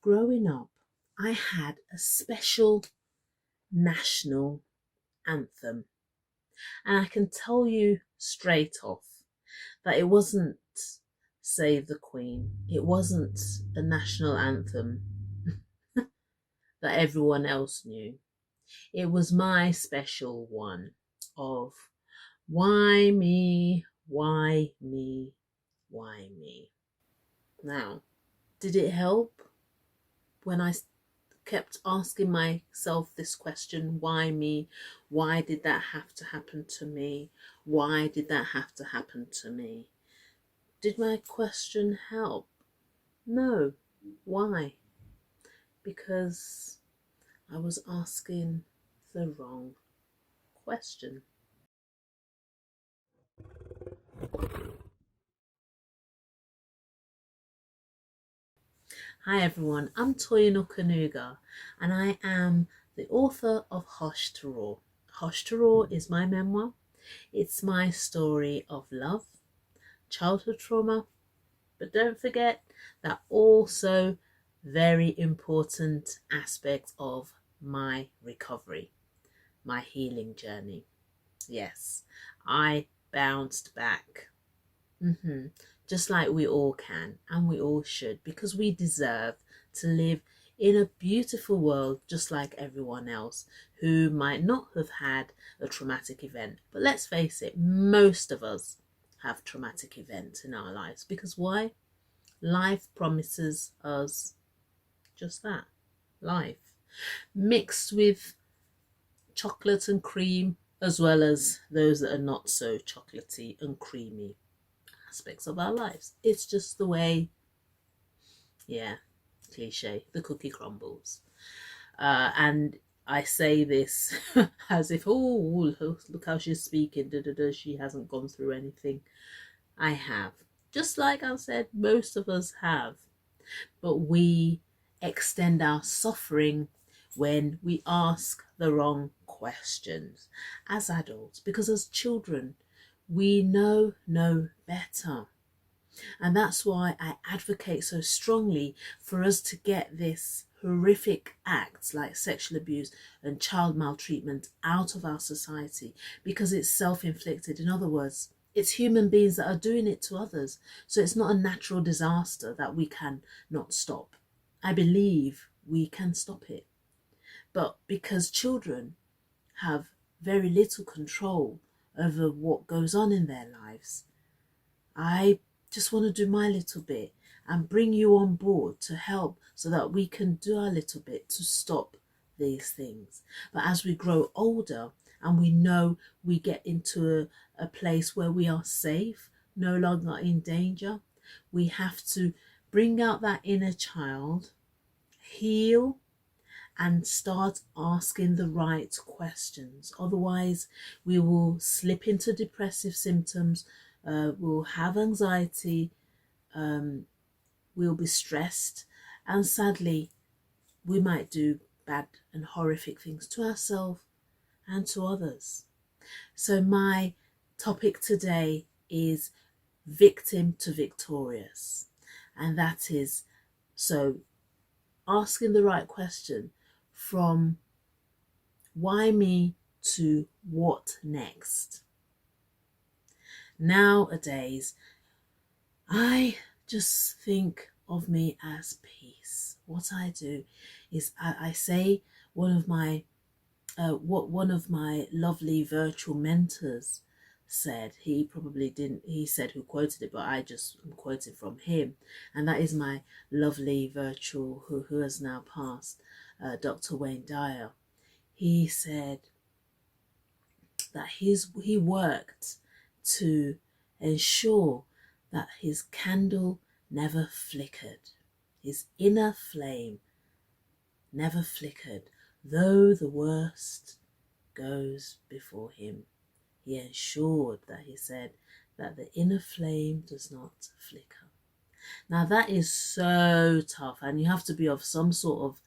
growing up, I had a special national anthem. And I can tell you straight off that it wasn't Save the Queen. It wasn't a national anthem that everyone else knew. It was my special one of why me, why me, why me. Now, did it help when I kept asking myself this question, why me? Why did that have to happen to me? Why did that have to happen to me? Did my question help? No. Why? Because I was asking the wrong question. Hi everyone, I'm Toyino Kanuga and I am the author of Hush to Roar. Hush to Roar is my memoir. It's my story of love, childhood trauma, but don't forget that also very important aspect of my recovery, my healing journey. Yes, I bounced back. Just like we all can and we all should, because we deserve to live in a beautiful world just like everyone else who might not have had a traumatic event. But let's face it, most of us have traumatic events in our lives, because why? Life promises us just that, life mixed with chocolate and cream, as well as those that are not so chocolatey and creamy aspects of our lives. It's just the way, yeah, cliche, the cookie crumbles. And I say this as if, oh, look how she's speaking, she hasn't gone through anything. I have. Just like I said, most of us have. But we extend our suffering when we ask the wrong questions as adults, because as children, we know no better. And that's why I advocate so strongly for us to get this horrific acts like sexual abuse and child maltreatment out of our society, because it's self-inflicted. In other words, it's human beings that are doing it to others. So it's not a natural disaster that we can not stop. I believe we can stop it. But because children have very little control over what goes on in their lives, I just want to do my little bit and bring you on board to help so that we can do our little bit to stop these things. But as we grow older and we know we get into a place where we are safe, no longer in danger, we have to bring out that inner child, heal, and start asking the right questions. Otherwise, we will slip into depressive symptoms, we'll have anxiety, we'll be stressed, and sadly, we might do bad and horrific things to ourselves and to others. So my topic today is victim to victorious, and that is so asking the right question from why me to what next. Nowadays, I just think of me as peace. What I do is I say one of my lovely virtual mentors said. He probably didn't, he said who quoted it, but I just am quoting from him, and that is my lovely virtual who has now passed, Dr. Wayne Dyer. He said that he worked to ensure that his candle never flickered, his inner flame never flickered, though the worst goes before him. He ensured that, he said, that the inner flame does not flicker. Now that is so tough, and you have to be of some sort of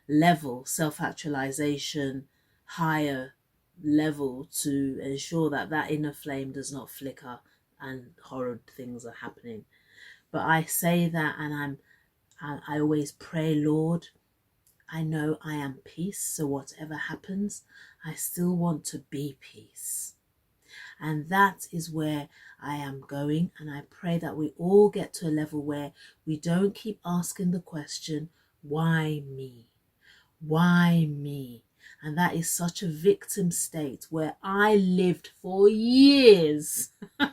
level, self-actualization, higher level, to ensure that that inner flame does not flicker and horrid things are happening. But I say that, and I always pray, Lord, I know I am peace, so whatever happens, I still want to be peace. And that is where I am going. And I pray that we all get to a level where we don't keep asking the question, why me? Why me? And that is such a victim state where I lived for years by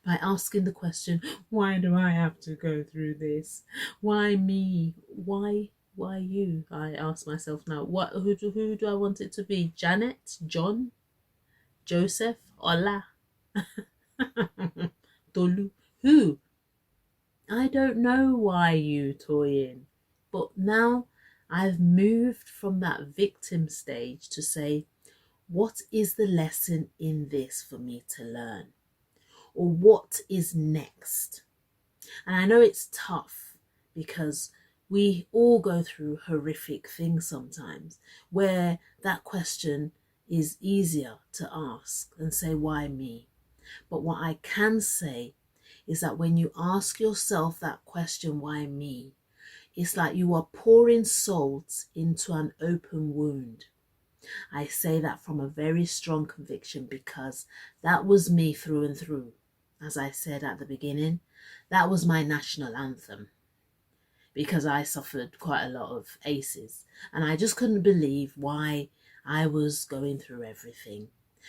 asking the question, why do I have to go through this? Why me? Why you? I ask myself now, who do I want it to be? Janet? John? Joseph? Ola? Tolu? Who? I don't know why you, Toyin. But now I've moved from that victim stage to say, what is the lesson in this for me to learn? Or what is next? And I know it's tough because we all go through horrific things sometimes where that question is easier to ask and say, why me? But what I can say is that when you ask yourself that question, why me? It's like you are pouring salt into an open wound. I say that from a very strong conviction because that was me through and through. As I said at the beginning, that was my national anthem because I suffered quite a lot of ACEs and I just couldn't believe why I was going through everything.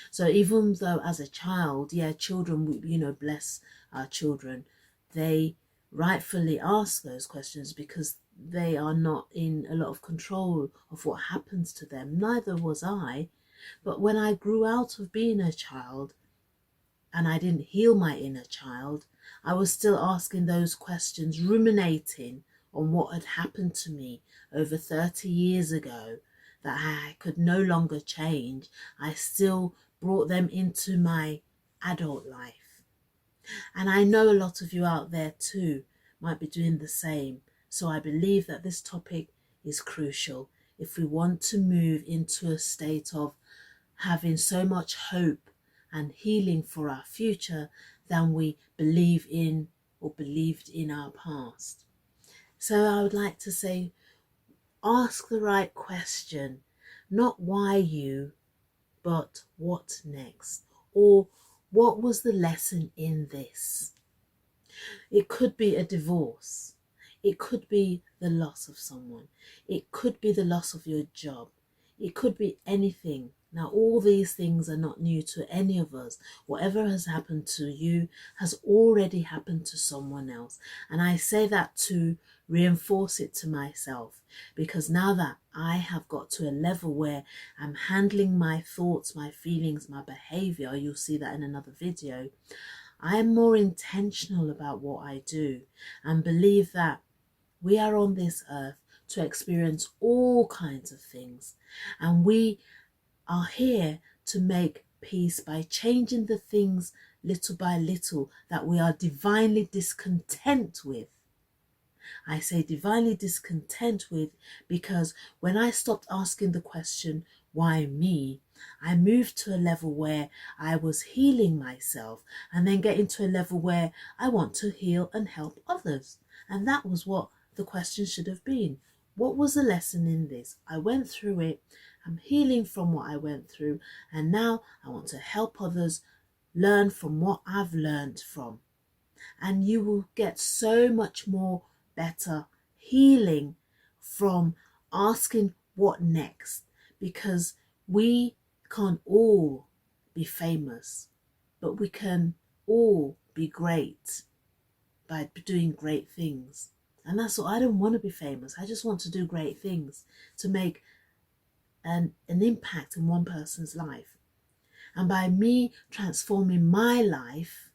So even though as a child, children, bless our children, they rightfully ask those questions because they are not in a lot of control of what happens to them. Neither was I. But when I grew out of being a child and I didn't heal my inner child, I was still asking those questions, ruminating on what had happened to me over 30 years ago that I could no longer change. I still brought them into my adult life. And I know a lot of you out there too might be doing the same. So I believe that this topic is crucial if we want to move into a state of having so much hope and healing for our future than we believe in or believed in our past. So I would like to say, ask the right question, not why you, but what next? Or what was the lesson in this? It could be a divorce. It could be the loss of someone. It could be the loss of your job. It could be anything. Now, all these things are not new to any of us. Whatever has happened to you has already happened to someone else. And I say that to reinforce it to myself, because now that I have got to a level where I'm handling my thoughts, my feelings, my behavior, you'll see that in another video, I am more intentional about what I do and believe that we are on this earth to experience all kinds of things, and we are here to make peace by changing the things little by little that we are divinely discontent with. I say divinely discontent with because when I stopped asking the question, why me? I moved to a level where I was healing myself and then getting to a level where I want to heal and help others. And that was what the question should have been. What was the lesson in this? I went through it. I'm healing from what I went through. And now I want to help others learn from what I've learned from. And you will get so much more better healing from asking what next, because we can't all be famous, but we can all be great by doing great things. And that's what I don't want to be famous. I just want to do great things to make an impact in one person's life. And by me transforming my life,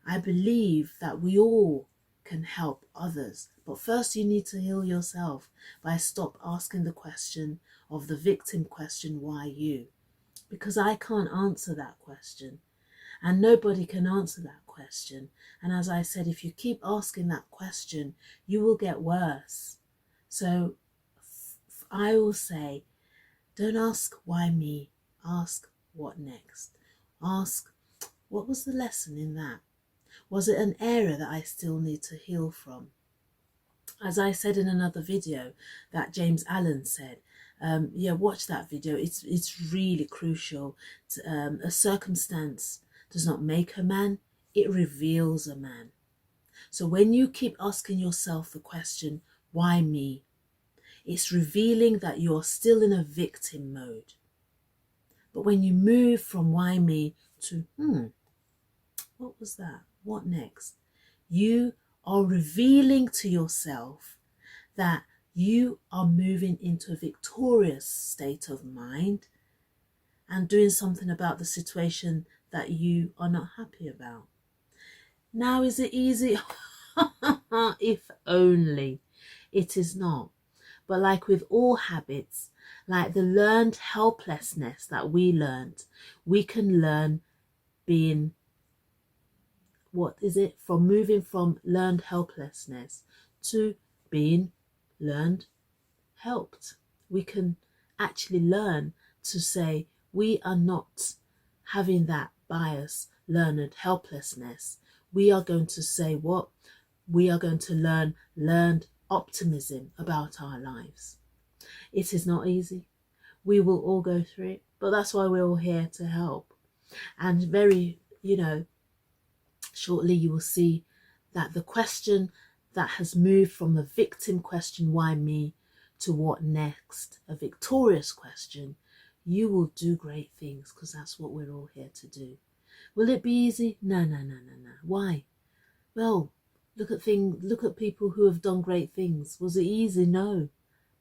I believe that we all can help others. But first you need to heal yourself by stop asking the question of the victim question, why you? Because I can't answer that question and nobody can answer that question. And as I said, if you keep asking that question, you will get worse. So I will say, don't ask why me, ask what next. Ask, what was the lesson in that? Was it an area that I still need to heal from? As I said in another video that James Allen said, yeah, watch that video. It's really crucial. A circumstance does not make a man, it reveals a man. So when you keep asking yourself the question, why me? It's revealing that you're still in a victim mode. But when you move from why me to, what was that? What next? You are revealing to yourself that you are moving into a victorious state of mind and doing something about the situation that you are not happy about. Now, is it easy? If only. It is not. But like with all habits, like the learned helplessness that we learned, we can learn being, what is it? From moving from learned helplessness to being learned helped. We can actually learn to say we are not having that bias, learned helplessness. We are going to say what? We are going to learned optimism about our lives. It is not easy. We will all go through it, but that's why we're all here to help. And very, shortly you will see that the question that has moved from the victim question, why me, to what next, a victorious question, you will do great things, because that's what we're all here to do. Will it be easy? No. Why? Well, look at people who have done great things. Was it easy? No.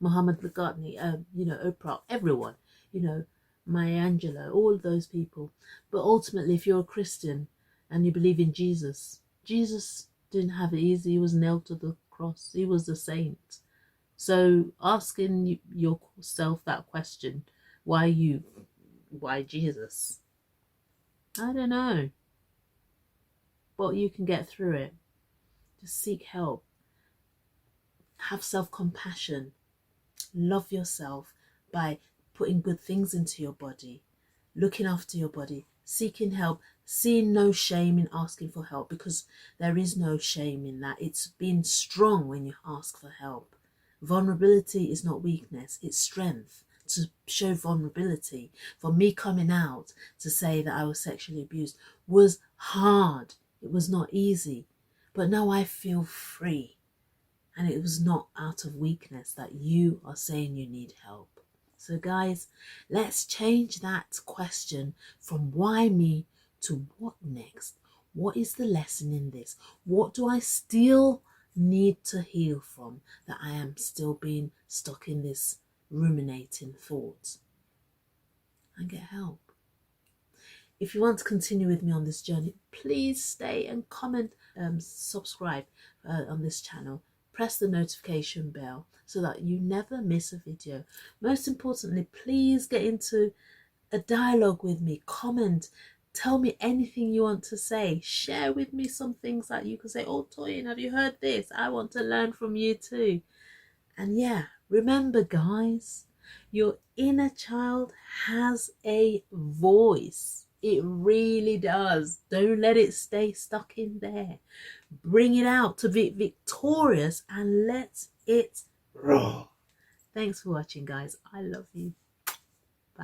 Muhammad Gharni, Oprah, everyone, Maya Angelou, all of those people. But ultimately, if you're a Christian and you believe in Jesus, Jesus didn't have it easy. He was nailed to the cross. He was a saint. So asking yourself that question, why you? Why Jesus? I don't know. But you can get through it. Just seek help. Have self-compassion. Love yourself by putting good things into your body, looking after your body, seeking help, seeing no shame in asking for help, because there is no shame in that. It's being strong when you ask for help. Vulnerability is not weakness, it's strength to show vulnerability. For me coming out to say that I was sexually abused was hard. It was not easy. But now I feel free. And it was not out of weakness that you are saying you need help. So guys, let's change that question from why me to what next? What is the lesson in this? What do I still need to heal from, that I am still being stuck in this ruminating thought? And get help. If you want to continue with me on this journey, please stay and comment, subscribe on this channel. Press the notification bell so that you never miss a video. Most importantly, please get into a dialogue with me. Comment. Tell me anything you want to say. Share with me some things that you can say. Oh, Toyin, have you heard this? I want to learn from you too. And yeah, remember guys, your inner child has a voice. It really does. Don't let it stay stuck in there. Bring it out to be victorious and let it roar. Thanks for watching, guys. I love you.